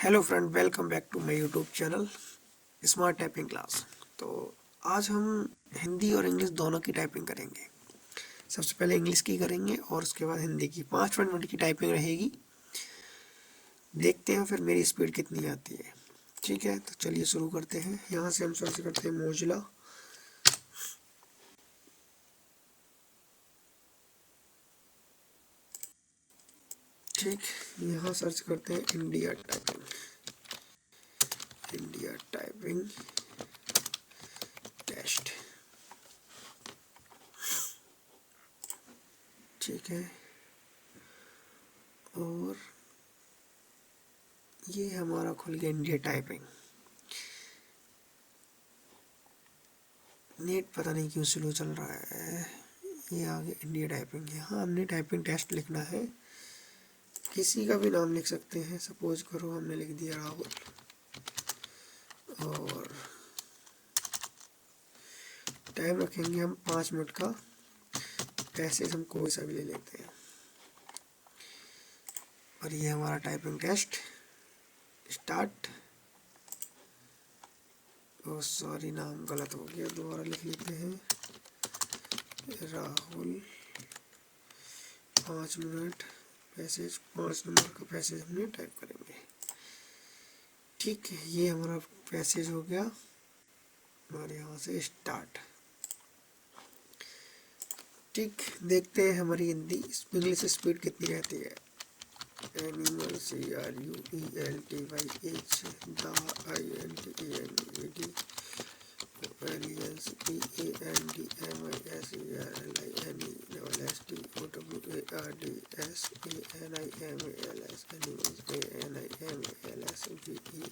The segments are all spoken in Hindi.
Hello friend, welcome back to my YouTube channel smart typing class. तो आज हम हिंदी और इंग्लिश दोनों की टाइपिंग करेंगे। सबसे पहले इंग्लिश की करेंगे और उसके बाद हिंदी की। 5 मिनट की टाइपिंग रहेगी। देखते हैं फिर मेरी स्पीड कितनी आती है। ठीक है, तो चलिए शुरू करते हैं। यहाँ से हम सर्च करते हैं मोजिला। ठीक, यहाँ सर्च करते हैं India typing. India typing test. ठीक है, और ये हमारा खुल गया इंडिया टाइपिंग। नेट पता नहीं क्यों स्लो चल रहा है। ये आगे इंडिया टाइपिंग है। हाँ, हमने टाइपिंग टेस्ट लिखना है। किसी का भी नाम लिख सकते हैं। सपोज करो हमने लिख दिया राहुल, और टाइम रखेंगे हम 5 मिनट का। पैसेज हम कोई सा भी ले लेते हैं। और ये हमारा टाइपिंग टेस्ट स्टार्ट। ओ सॉरी, नाम गलत हो गया, दोबारा लिख लेते हैं। राहुल 5 मिनट पैसेज, 5 नंबर का पैसेज हमने टाइप करेंगे। ठीक है, ये हमारा पैसेज हो गया। और यहाँ से स्टार्ट। ठीक, देखते हैं हमारी हिंदी इंग्लिश स्पीड कितनी रहती है। Animal CRUELTYH, the INTENED, aliens EANDMASERLINESSTOWARDSANIMALS, animals ANIMALS VETEDPRRY।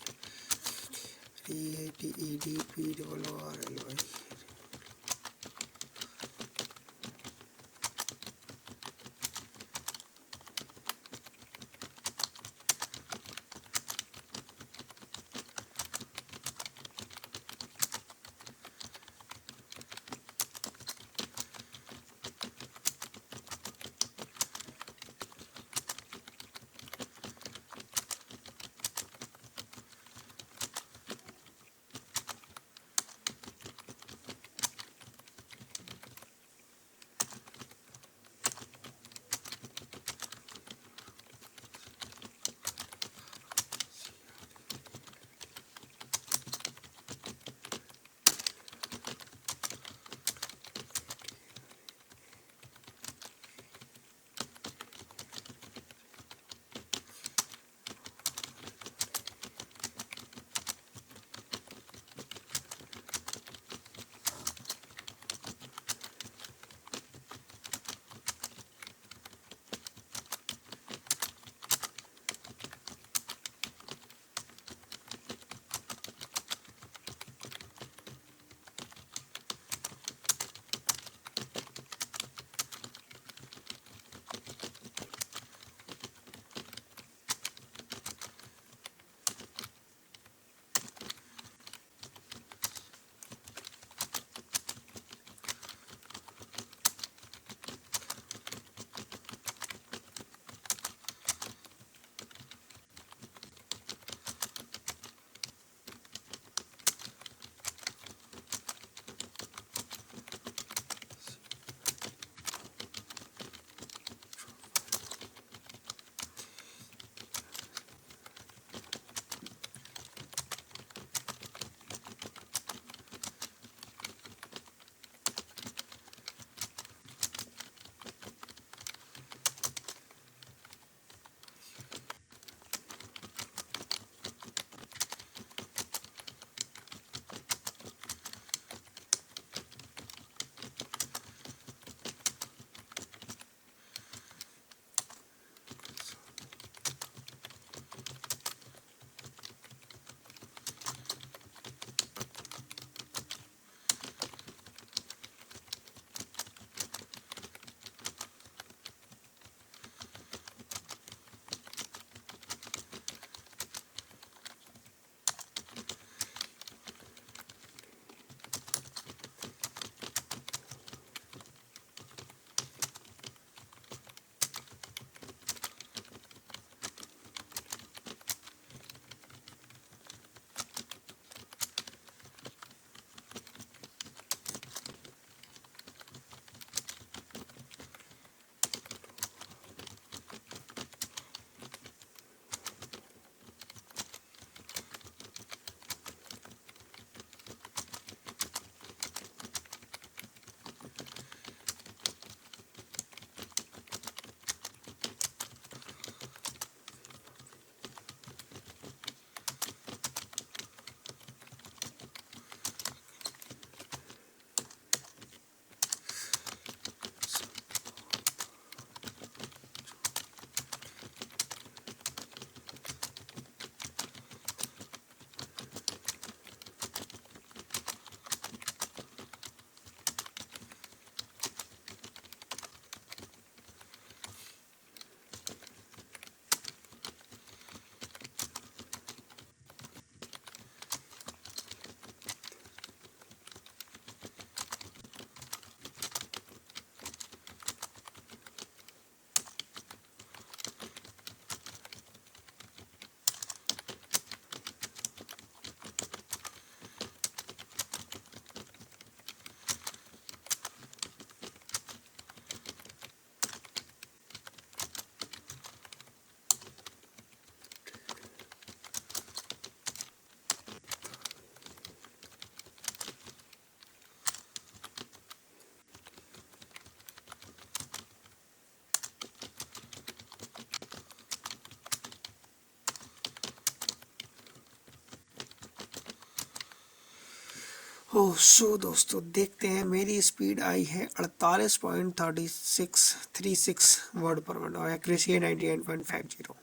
हो सो दोस्तों, देखते हैं मेरी स्पीड आई है 48.3636 वर्ड पर मिनट और एक्यूरेसी है 98.50।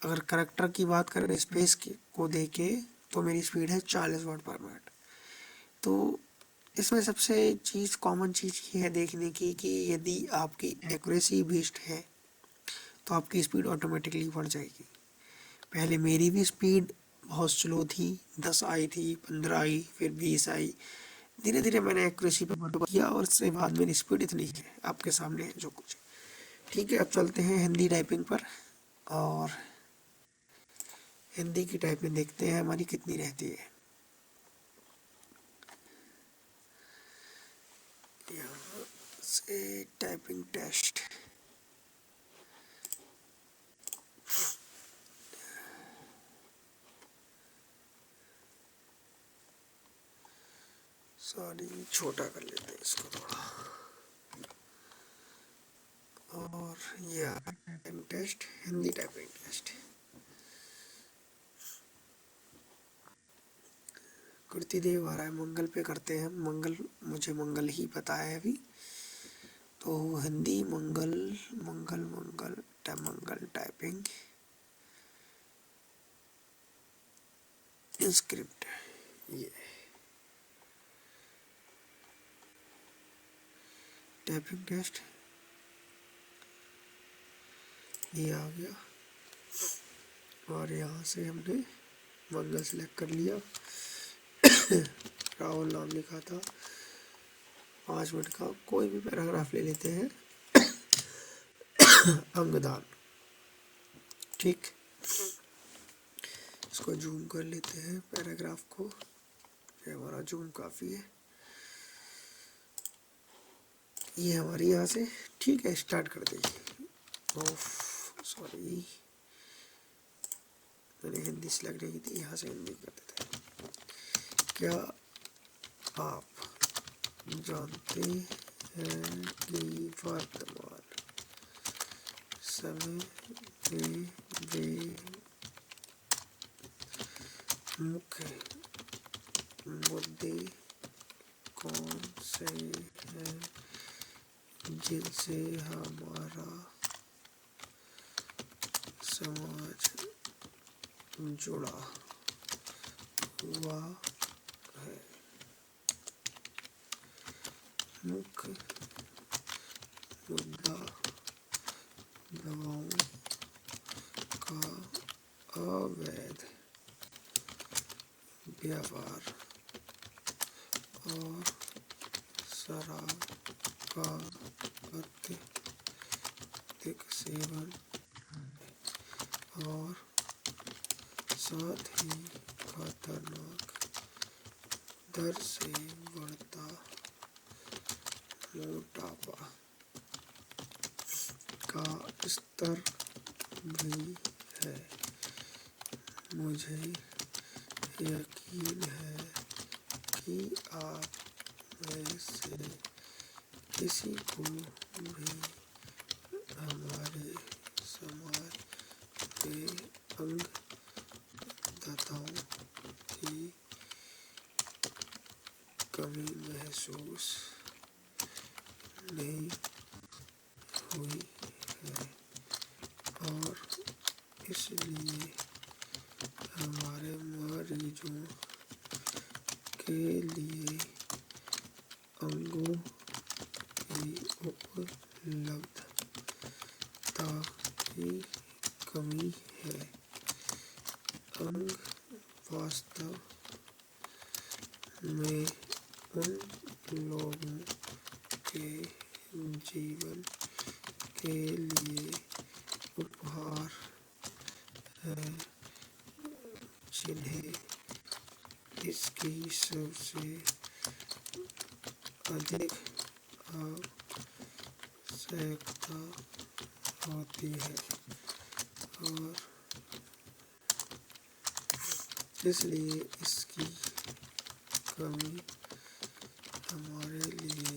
अगर करेक्टर की बात करें स्पेस की को देके तो मेरी स्पीड है 40 वर्ड पर मिनट। तो इसमें सबसे कॉमन चीज़ ये है देखने की कि यदि आपकी एक्यूरेसी बेस्ड है तो आपकी स्पीड ऑटोमेटिकली बढ़ जाएगी। पहले मेरी भी स्पीड बहुत स्लो थी, 10 आई थी, 15 आई, फिर 20 आई। धीरे धीरे मैंने एक्यूरेसी पर वर्क किया और उसके बाद मेरी स्पीड इतनी है, आपके सामने है जो कुछ। ठीक है, अब चलते हैं हिंदी टाइपिंग पर और हिंदी की टाइपिंग देखते हैं हमारी कितनी रहती है। यहाँ से टाइपिंग टेस्ट। सॉरी, छोटा कर लेते हैं इसको थोड़ा। और यह typing test, Hindi typing test. Krutidev आ रहा है, मंगल पे करते हैं। मंगल, मुझे मंगल ही पता है अभी। तो हिंदी मंगल, मंगल मंगल मंगल टाइपिंग स्क्रिप्ट, ये टाइपिंग टेस्ट ये आ गया। और यहाँ से हमने मंगल सेलेक्ट कर लिया। राहुल नाम लिखा था। 5 मिनट का कोई भी पैराग्राफ ले लेते हैं। अंगदान, ठीक। इसको जूम कर लेते हैं पैराग्राफ को, ये हमारा जूम काफ़ी है। ये हमारी यहाँ से ठीक है, स्टार्ट कर दीजिए। ओफ सॉरी, मैंने हिंदी सेलेक्ट नहीं की थी, यहाँ से हिंदी कर देते हैं। क्या आप जानते हैं कि वर्तमान समय में वे मुख्य मुद्दे कौन से हैं जिनसे हमारा समाज जुड़ा हुआ है? मुख्य मुद्दा दवाओं का अवैध व्यापार और शराब का अत्यधिक सेवन और साथ ही खतरनाक दर से बढ़ता मोटापा का स्तर भी है। मुझे यकीन है कि आप में से किसी को भी हमारे समाज के अंगदाताओं की कमी महसूस नहीं हुई है और इसलिए हमारे मरीजों के लिए अंगों की उपलब्धता की कमी है। अंग वास्तव में उन लोगों के जीवन के लिए उपहार है जिन्हें इसकी सबसे अधिक आवश्यकता होती है और इसलिए इसकी कमी हमारे लिए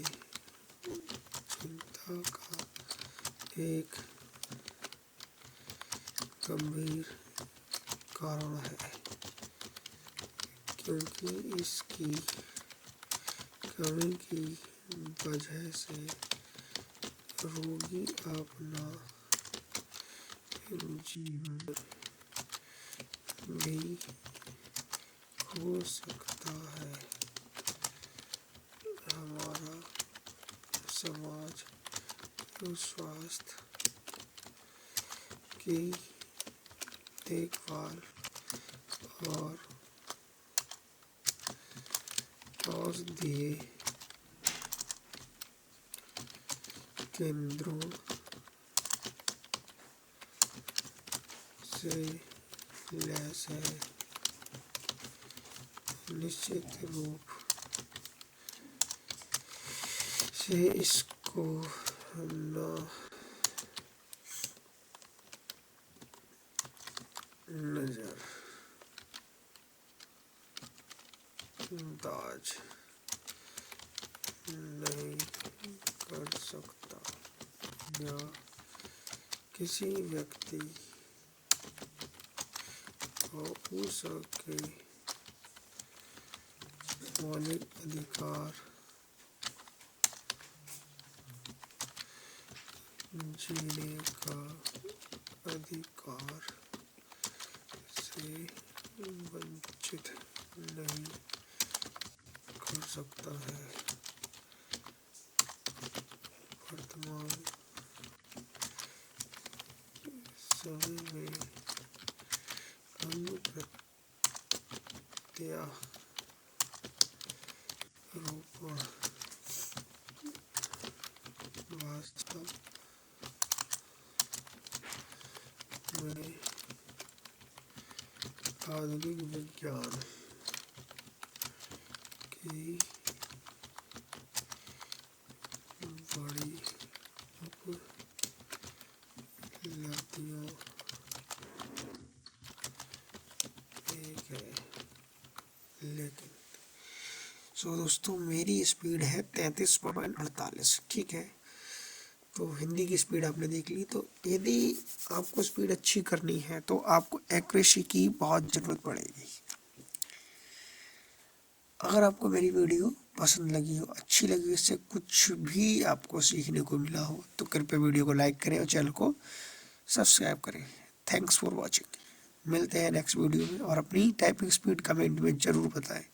चिंता का एक गंभीर कारण है, क्योंकि इसकी कमी की वजह से रोगी अपना जीवन भी खो सकता है। हमारा समाज स्वास्थ्य की देखभाल और औषधीय केंद्रों से लैस है। निश्चित रूप से इसको नजर अंदाज नहीं कर सकता या किसी व्यक्ति को उसके मौलिक अधिकार जीने का अधिकार से वंचित नहीं कर सकता है। वर्तमान समय में अंग प्रत्यारोपण वास्तव में आधुनिक विज्ञान की बड़ी उपलब्धियों एक है। लेकिन दोस्तों मेरी स्पीड है 33.48, ठीक है। तो हिंदी की स्पीड आपने देख ली। तो यदि आपको स्पीड अच्छी करनी है तो आपको एक्यूरेसी की बहुत ज़रूरत पड़ेगी। अगर आपको मेरी वीडियो पसंद लगी हो, अच्छी लगी, इससे कुछ भी आपको सीखने को मिला हो, तो कृपया वीडियो को लाइक करें और चैनल को सब्सक्राइब करें। Thanks for watching. मिलते हैं नेक्स्ट वीडियो में और अपनी टाइपिंग स्पीड कमेंट में ज़रूर बताएं।